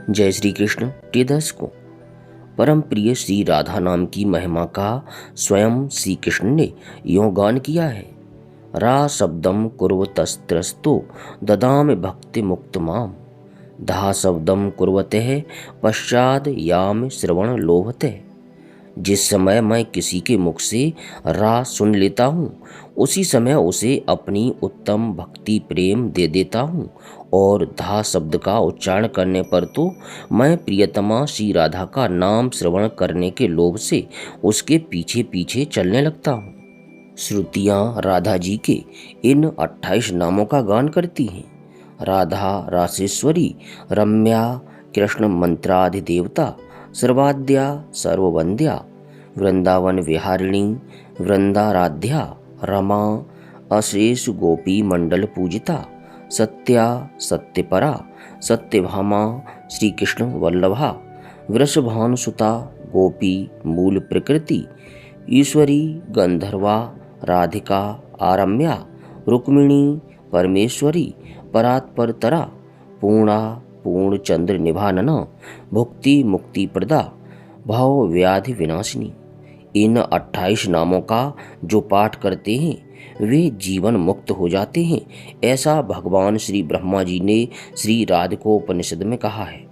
जय श्री कृष्ण। प्रिय दर्शकों, परम प्रिय श्री राधा नाम की महिमा का स्वयं श्री कृष्ण ने यों गान किया है। रा शब्दम कुर्वतस्त्रस्तो ददाम भक्ति मुक्त माम, धा शब्दम कुर्वते पश्चाद याम श्रवण लोभते। जिस समय मैं किसी के मुख से रा सुन लेता हूँ, उसी समय उसे अपनी उत्तम भक्ति प्रेम दे देता हूँ, और धा शब्द का उच्चारण करने पर तो मैं प्रियतमा श्री राधा का नाम श्रवण करने के लोभ से उसके पीछे पीछे चलने लगता हूँ। श्रुतियाँ राधा जी के इन 28 नामों का गान करती हैं। राधा रासेश्वरी, रम्या, कृष्ण मंत्राधिदेवता, सर्वाद्या सर्ववंद्या, वृंदावन विहारिणी, वृंदाराध्या, रमा, अशेष गोपी मंडल पूजिता, सत्या सत्यपरा, सत्यभामा, श्री कृष्ण वल्लभा, वृषभानुसुता, गोपी मूल प्रकृति, ईश्वरी, गंधर्वा, राधिका, आरम्या, रुक्मिणी, परमेश्वरी, परात्परतरा, पूर्णा, पूर्णचंद्र निभानना, भुक्ति मुक्ति प्रदा, भाव व्याधि विनाशिनी। इन 28 नामों का जो पाठ करते हैं वे जीवन मुक्त हो जाते हैं, ऐसा भगवान श्री ब्रह्मा जी ने श्री राधिकोपनिषद में कहा है।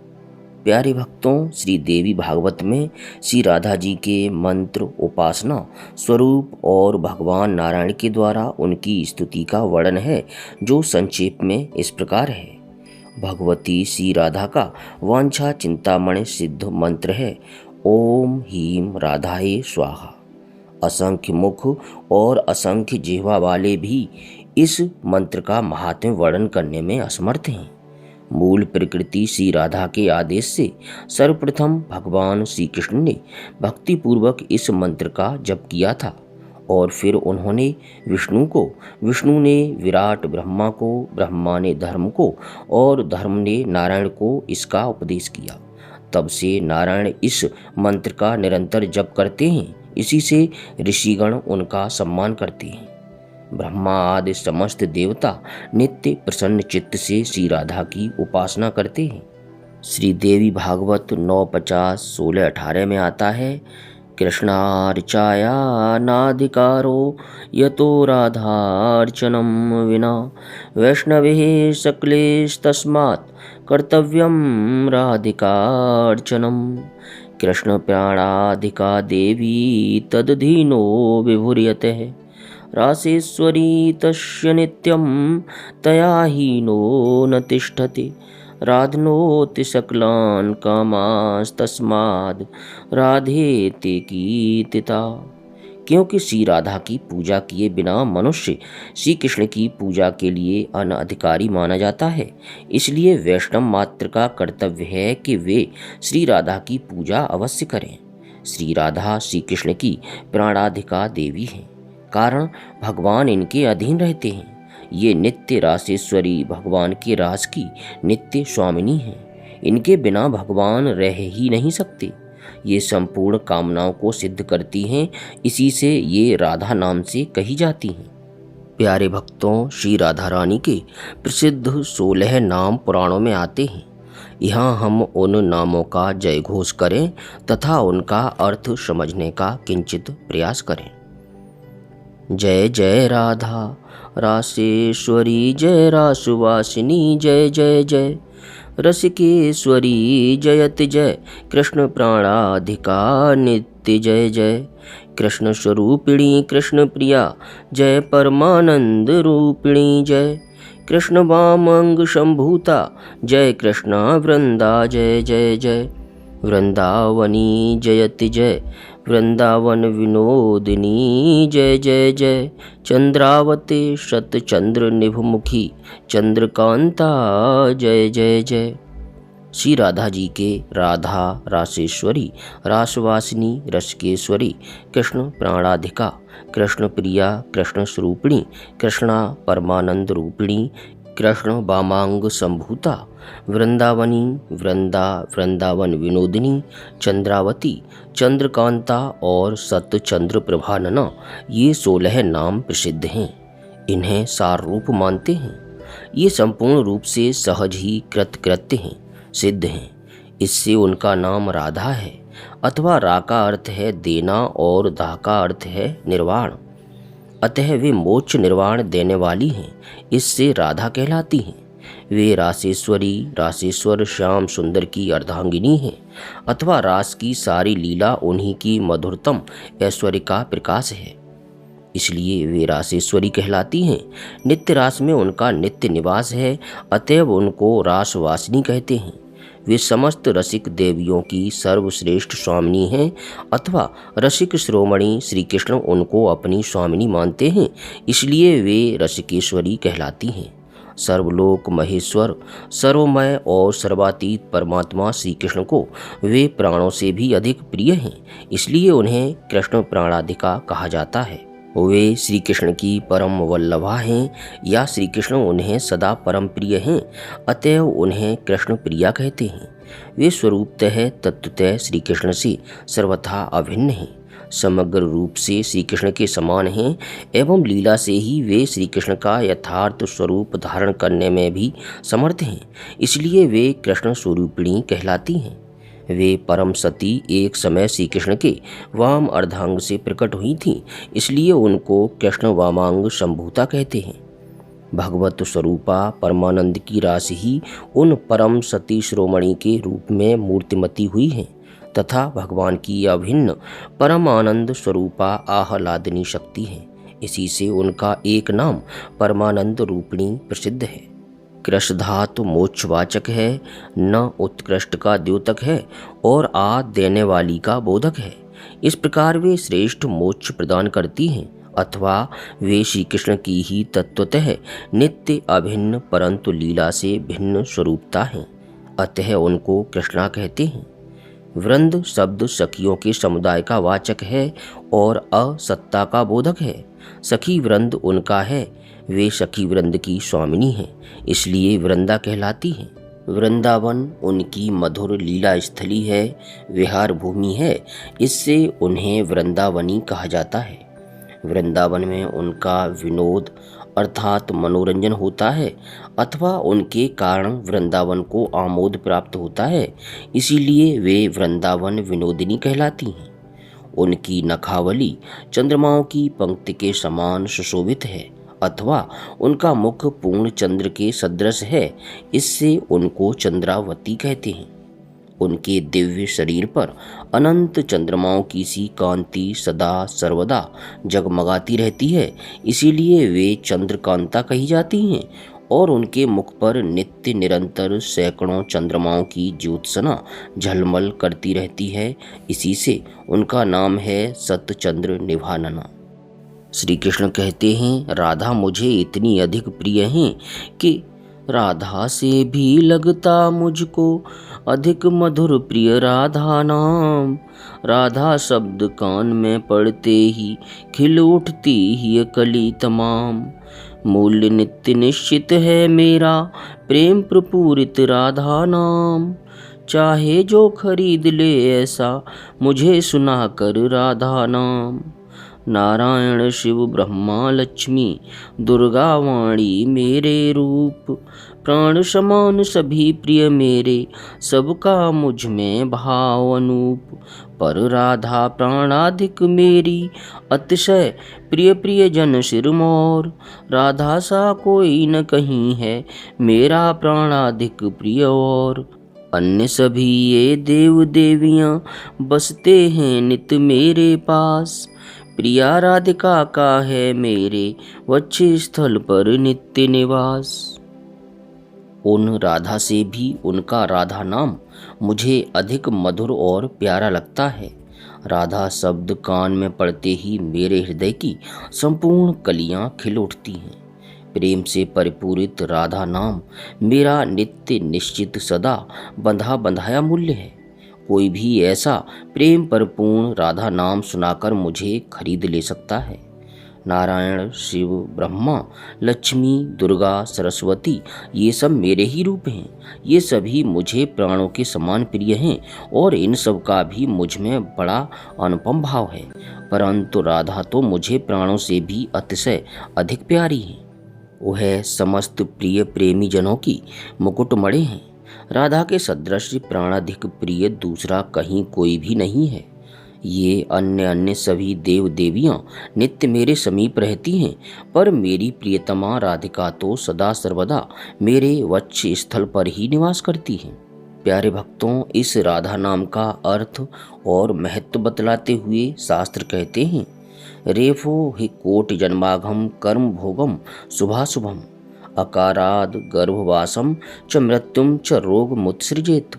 प्यारे भक्तों, श्री देवी भागवत में श्री राधा जी के मंत्र, उपासना, स्वरूप और भगवान नारायण के द्वारा उनकी स्तुति का वर्णन है, जो संक्षेप में इस प्रकार है। भगवती श्री राधा का वांछा चिंतामणि सिद्ध मंत्र है, ओम हीम राधाये स्वाहा। असंख्य मुख और असंख्य जिह्वा वाले भी इस मंत्र का महात्म्य वर्णन करने में असमर्थ हैं। मूल प्रकृति श्री राधा के आदेश से सर्वप्रथम भगवान श्री कृष्ण ने भक्ति पूर्वक इस मंत्र का जप किया था, और फिर उन्होंने विष्णु ने विराट ब्रह्मा को, ब्रह्मा ने धर्म को, और धर्म ने नारायण को इसका उपदेश किया। तब से नारायण इस मंत्र का निरंतर जप करते हैं। इसी से ऋषिगण उनका सम्मान करते हैं। ब्रह्मा आदि समस्त देवता नित्य प्रसन्न चित्त से श्री राधा की उपासना करते हैं। श्री देवी भागवत 9:50, 16, 18 में आता है, कृष्णार्चाया नाधिकारो यतो राधार्चनम विना वैष्णवे सकलेस्तस्मात् कर्तव्यम राधिकार्चनम। कृष्ण प्राणाधिका देवी तदधीनो विभुर्यते, रासेश्वरी तस्य नित्यं तया हीनो न तिष्ठति, राधनोति सकलान् कामास्तस्माद् राधेति कीर्तिता। क्योंकि श्री राधा की पूजा किए बिना मनुष्य श्री कृष्ण की पूजा के लिए अनधिकारी माना जाता है, इसलिए वैष्णव मात्र का कर्तव्य है कि वे श्री राधा की पूजा अवश्य करें। श्री राधा श्री कृष्ण की प्राणाधिका देवी हैं, कारण भगवान इनके अधीन रहते हैं। ये नित्य रासेश्वरी भगवान के रास की नित्य स्वामिनी हैं। इनके बिना भगवान रह ही नहीं सकते। ये संपूर्ण कामनाओं को सिद्ध करती हैं, इसी से ये राधा नाम से कही जाती हैं। प्यारे भक्तों, श्री राधा रानी के प्रसिद्ध 16 नाम पुराणों में आते हैं। यहाँ हम उन नामों का जय घोष करें तथा उनका अर्थ समझने का किंचित प्रयास करें। जय जय राधा रासेश्वरी, जय रासुवासिनी, जय जय जय रसिकेश्वरी, जयत जय कृष्ण प्राणाधिका नित्य, जय जय कृष्ण स्वरूपिणी, कृष्ण प्रिया, जय परमानंद रूपिणी, जय कृष्ण वामंग संभूता, जय कृष्णा वृंदा, जय जय जय वृंदावनी, जयति जय वृंदावन विनोदिनी, जय जय जय चंद्रावते शतचंद्र निभमुखी, चंद्रकांता, जय जय जय। श्री राधा जी के राधा रासेश्वरी, रासवासिनी, रसिकेश्वरी, कृष्ण प्राणाधिका, कृष्ण प्रिया, कृष्ण स्वरूपिणी, कृष्णा परमानंद रूपिणी, कृष्ण वामांग संभूता, वृंदावनी, वृंदावन विनोदिनी, चंद्रावती, चंद्रकांता और सतचंद्र प्रभानना, ये 16 नाम प्रसिद्ध हैं। इन्हें सार रूप मानते हैं। ये संपूर्ण रूप से सहज ही कृत्य हैं, सिद्ध हैं। इससे उनका नाम राधा है। अथवा रा का अर्थ है देना और धा का अर्थ है निर्वाण। अतः वे मोक्ष निर्वाण देने वाली हैं, इससे राधा कहलाती हैं। वे रासेश्वरी, रासेश्वर श्याम सुंदर की अर्धांगिनी हैं। अथवा रास की सारी लीला उन्हीं की मधुरतम ऐश्वर्य का प्रकाश है, इसलिए वे रासेश्वरी कहलाती हैं। नित्य रास में उनका नित्य निवास है, अतएव उनको रासवासिनी कहते हैं। वे समस्त रसिक देवियों की सर्वश्रेष्ठ स्वामिनी हैं। अथवा रसिक शिरोमणि श्री कृष्ण उनको अपनी स्वामिनी मानते हैं, इसलिए वे रसिकेश्वरी कहलाती हैं। सर्वलोक महेश्वर, सर्वमय और सर्वातीत परमात्मा श्री कृष्ण को वे प्राणों से भी अधिक प्रिय हैं, इसलिए उन्हें कृष्ण प्राणाधिका कहा जाता है। वे श्री कृष्ण की परम वल्लभा हैं या श्री कृष्ण उन्हें सदा परम प्रिय हैं, अतएव उन्हें कृष्ण प्रिया कहते हैं। वे स्वरूपतः तत्वतः श्री कृष्ण से सर्वथा अभिन्न हैं, समग्र रूप से श्री कृष्ण के समान हैं एवं लीला से ही वे श्री कृष्ण का यथार्थ स्वरूप धारण करने में भी समर्थ हैं, इसलिए वे कृष्ण स्वरूपिणी कहलाती हैं। वे परम सती एक समय श्री कृष्ण के वाम अर्धांग से प्रकट हुई थीं, इसलिए उनको कृष्ण वामांग संभूता कहते हैं। भगवत स्वरूपा परमानंद की राशि ही उन परम सती शिरोमणि के रूप में मूर्तिमती हुई है तथा भगवान की अभिन्न परम आनंद स्वरूपा आह्लादनी शक्ति है। इसी से उनका एक नाम परमानंद रूपिणी प्रसिद्ध है। कृष धातु मोक्षवाचक है, न उत्कृष्ट का द्योतक है और आ देने वाली का बोधक है। इस प्रकार वे श्रेष्ठ मोक्ष प्रदान करती हैं। अथवा वे श्री कृष्ण की ही तत्वतः नित्य अभिन्न परंतु लीला से भिन्न स्वरूपता हैं, अतः उनको कृष्णा कहते हैं। वृंद शब्द सखियों के समुदाय का वाचक है और असत्ता का बोधक है। सखी वृंद उनका है, वे सखी वृंद की स्वामिनी हैं, इसलिए वृंदा कहलाती हैं। वृंदावन उनकी मधुर लीला स्थली है, विहार भूमि है, इससे उन्हें वृंदावनी कहा जाता है। वृंदावन में उनका विनोद अर्थात मनोरंजन होता है अथवा उनके कारण वृंदावन को आमोद प्राप्त होता है, इसीलिए वे वृंदावन विनोदिनी कहलाती हैं। उनकी नखावली चंद्रमाओं की पंक्ति के समान सुशोभित है अथवा उनका मुख पूर्ण चंद्र के सदृश है, इससे उनको चंद्रावती कहते हैं। उनके दिव्य शरीर पर अनंत चंद्रमाओं की सी कांति सदा सर्वदा जगमगाती रहती है, इसीलिए वे चंद्रकांता कही जाती हैं। और उनके मुख पर नित्य निरंतर सैकड़ों चंद्रमाओं की ज्योत्सना झलमल करती रहती है, इसी से उनका नाम है सतचंद्र निभानना। श्री कृष्ण कहते हैं, राधा मुझे इतनी अधिक प्रिय हैं कि राधा से भी लगता मुझको अधिक मधुर प्रिय राधा नाम। राधा शब्द कान में पड़ते ही खिल उठती ही कली तमाम। मूल्य नित्य निश्चित है मेरा प्रेम प्रपूरित राधा नाम। चाहे जो खरीद ले ऐसा मुझे सुना कर राधा नाम। नारायण शिव ब्रह्मा लक्ष्मी दुर्गा वाणी मेरे रूप। प्राण समान सभी प्रिय मेरे सबका मुझ में भाव अनूप। पर राधा प्राणाधिक मेरी अतिशय प्रिय प्रिय जन सिरमौर। राधा सा कोई न कहीं है मेरा प्राणाधिक प्रिय और। अन्य सभी ये देव देवियाँ बसते हैं नित मेरे पास। प्रिया राधिका का है मेरे वक्ष स्थल पर नित्य निवास। उन राधा से भी उनका राधा नाम मुझे अधिक मधुर और प्यारा लगता है। राधा शब्द कान में पड़ते ही मेरे हृदय की संपूर्ण कलियां खिल उठती हैं। प्रेम से परिपूरित राधा नाम मेरा नित्य निश्चित सदा बंधा बंधाया मूल्य है। कोई भी ऐसा प्रेम परिपूर्ण राधा नाम सुनाकर मुझे खरीद ले सकता है। नारायण शिव ब्रह्मा लक्ष्मी दुर्गा सरस्वती ये सब मेरे ही रूप हैं। ये सभी मुझे प्राणों के समान प्रिय हैं और इन सब का भी मुझ में बड़ा अनुपम भाव है, परंतु राधा तो मुझे प्राणों से भी अतिशय अधिक प्यारी है। वह समस्त प्रिय प्रेमी जनों की मुकुटमणि हैं। राधा के सदृश प्राणाधिक प्रिय दूसरा कहीं कोई भी नहीं है। ये अन्य अन्य सभी देव देवियां नित्य मेरे समीप रहती हैं, पर मेरी प्रियतमा राधिका तो सदा सर्वदा मेरे वक्ष स्थल पर ही निवास करती हैं। प्यारे भक्तों, इस राधा नाम का अर्थ और महत्व बतलाते हुए शास्त्र कहते हैं, रेफो हि कोटि जन्माघम कर्म भोगम शुभाशुभम अकाराद गर्भवासम च मृत्युम च रोग मुत्सृजेत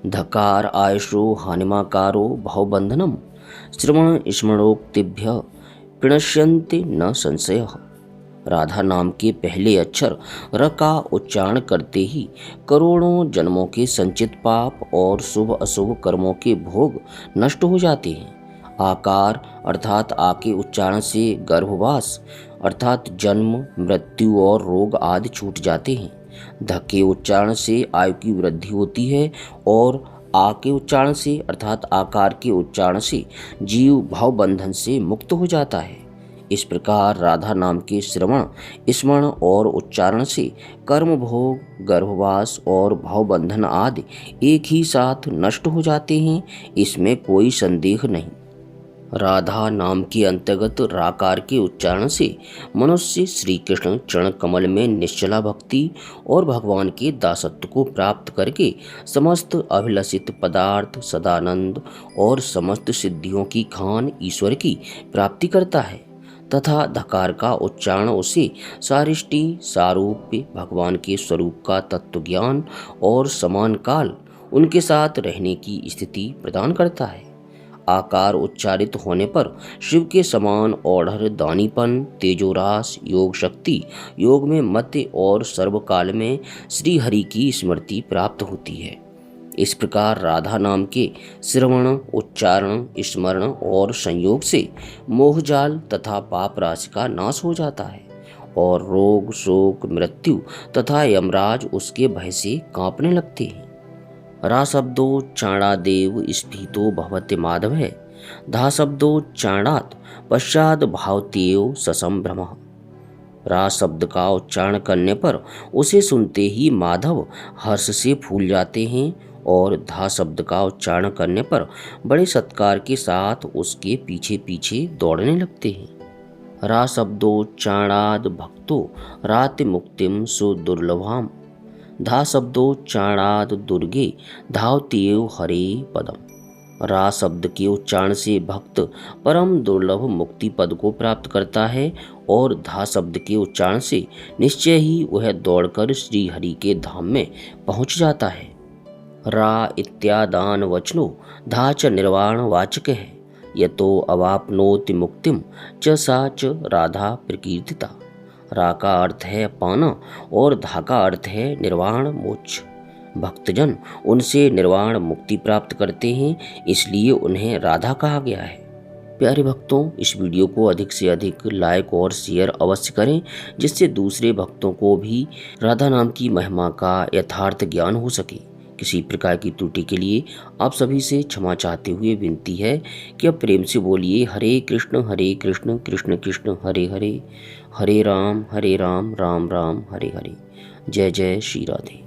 धकार आयुषो हानिमाकारो भवबंधनम श्रवण स्मरणोक्तिभ्य प्रणश्यन्ते न संशयः। राधा नाम के पहले अक्षर र का उच्चारण करते ही करोड़ों जन्मों के संचित पाप और शुभ अशुभ कर्मों के भोग नष्ट हो जाते हैं। आकार अर्थात आ के उच्चारण से गर्भवास अर्थात जन्म, मृत्यु और रोग आदि छूट जाते हैं। ध के उच्चारण से आयु की वृद्धि होती है और आ के उच्चारण से अर्थात आकार के उच्चारण से जीव भाव बंधन से मुक्त हो जाता है। इस प्रकार राधा नाम के श्रवण, स्मरण और उच्चारण से कर्म भोग, गर्भवास और भावबंधन आदि एक ही साथ नष्ट हो जाते हैं, इसमें कोई संदेह नहीं। राधा नाम के अंतर्गत राकार के उच्चारण से मनुष्य श्री कृष्ण चरण कमल में निश्चला भक्ति और भगवान के दासत्व को प्राप्त करके समस्त अभिलषित पदार्थ, सदानंद और समस्त सिद्धियों की खान ईश्वर की प्राप्ति करता है तथा धकार का उच्चारण उसे सारिष्टि, सारूप्य, भगवान के स्वरूप का तत्व ज्ञान और समान काल उनके साथ रहने की स्थिति प्रदान करता है। आकार उच्चारित होने पर शिव के समान औढ़ दानीपन, तेजोरास, योग शक्ति, योग में मत्य और सर्वकाल में श्री हरि की स्मृति प्राप्त होती है। इस प्रकार राधा नाम के श्रवण, उच्चारण, स्मरण और संयोग से मोहजाल तथा पाप राशि का नाश हो जाता है और रोग, शोक, मृत्यु तथा यमराज उसके भय से कांपने लगते हैं। रा शब्दो चाणादेव स्फीतो भवते माधव है, धा शब्दो चाणात पश्चात भावतेव ससंभ्रम। रा शब्द का उच्चारण करने पर उसे सुनते ही माधव हर्ष से फूल जाते हैं और धा शब्द का उच्चारण करने पर बड़े सत्कार के साथ उसके पीछे पीछे दौड़ने लगते हैं। रा शब्दो चाणाद भक्तो राति मुक्तिम सुदुर्लभाम, धा शब्दो चाणाद दुर्गे धावतेव हरे पदम। रा शब्द के उच्चारण से भक्त परम दुर्लभ मुक्ति पद को प्राप्त करता है और धा शब्द के उच्चारण से निश्चय ही वह दौड़कर श्री हरि के धाम में पहुंच जाता है। रा इत्यादान वचनो धा च निर्वाण वाचक है, यतो अवाप्नोति मुक्तिम च सा च राधा प्रकीर्तिता। रा का अर्थ है पाना और धा का अर्थ है निर्वाण मोक्ष। भक्तजन उनसे निर्वाण मुक्ति प्राप्त करते हैं, इसलिए उन्हें राधा कहा गया है। प्यारे भक्तों, इस वीडियो को अधिक से अधिक लाइक और शेयर अवश्य करें, जिससे दूसरे भक्तों को भी राधा नाम की महिमा का यथार्थ ज्ञान हो सके। किसी प्रकार की त्रुटि के लिए आप सभी से क्षमा चाहते हुए विनती है कि अब प्रेम से बोलिए हरे कृष्ण कृष्ण कृष्ण हरे हरे, हरे राम राम राम हरे हरे। जय जय श्री राधे।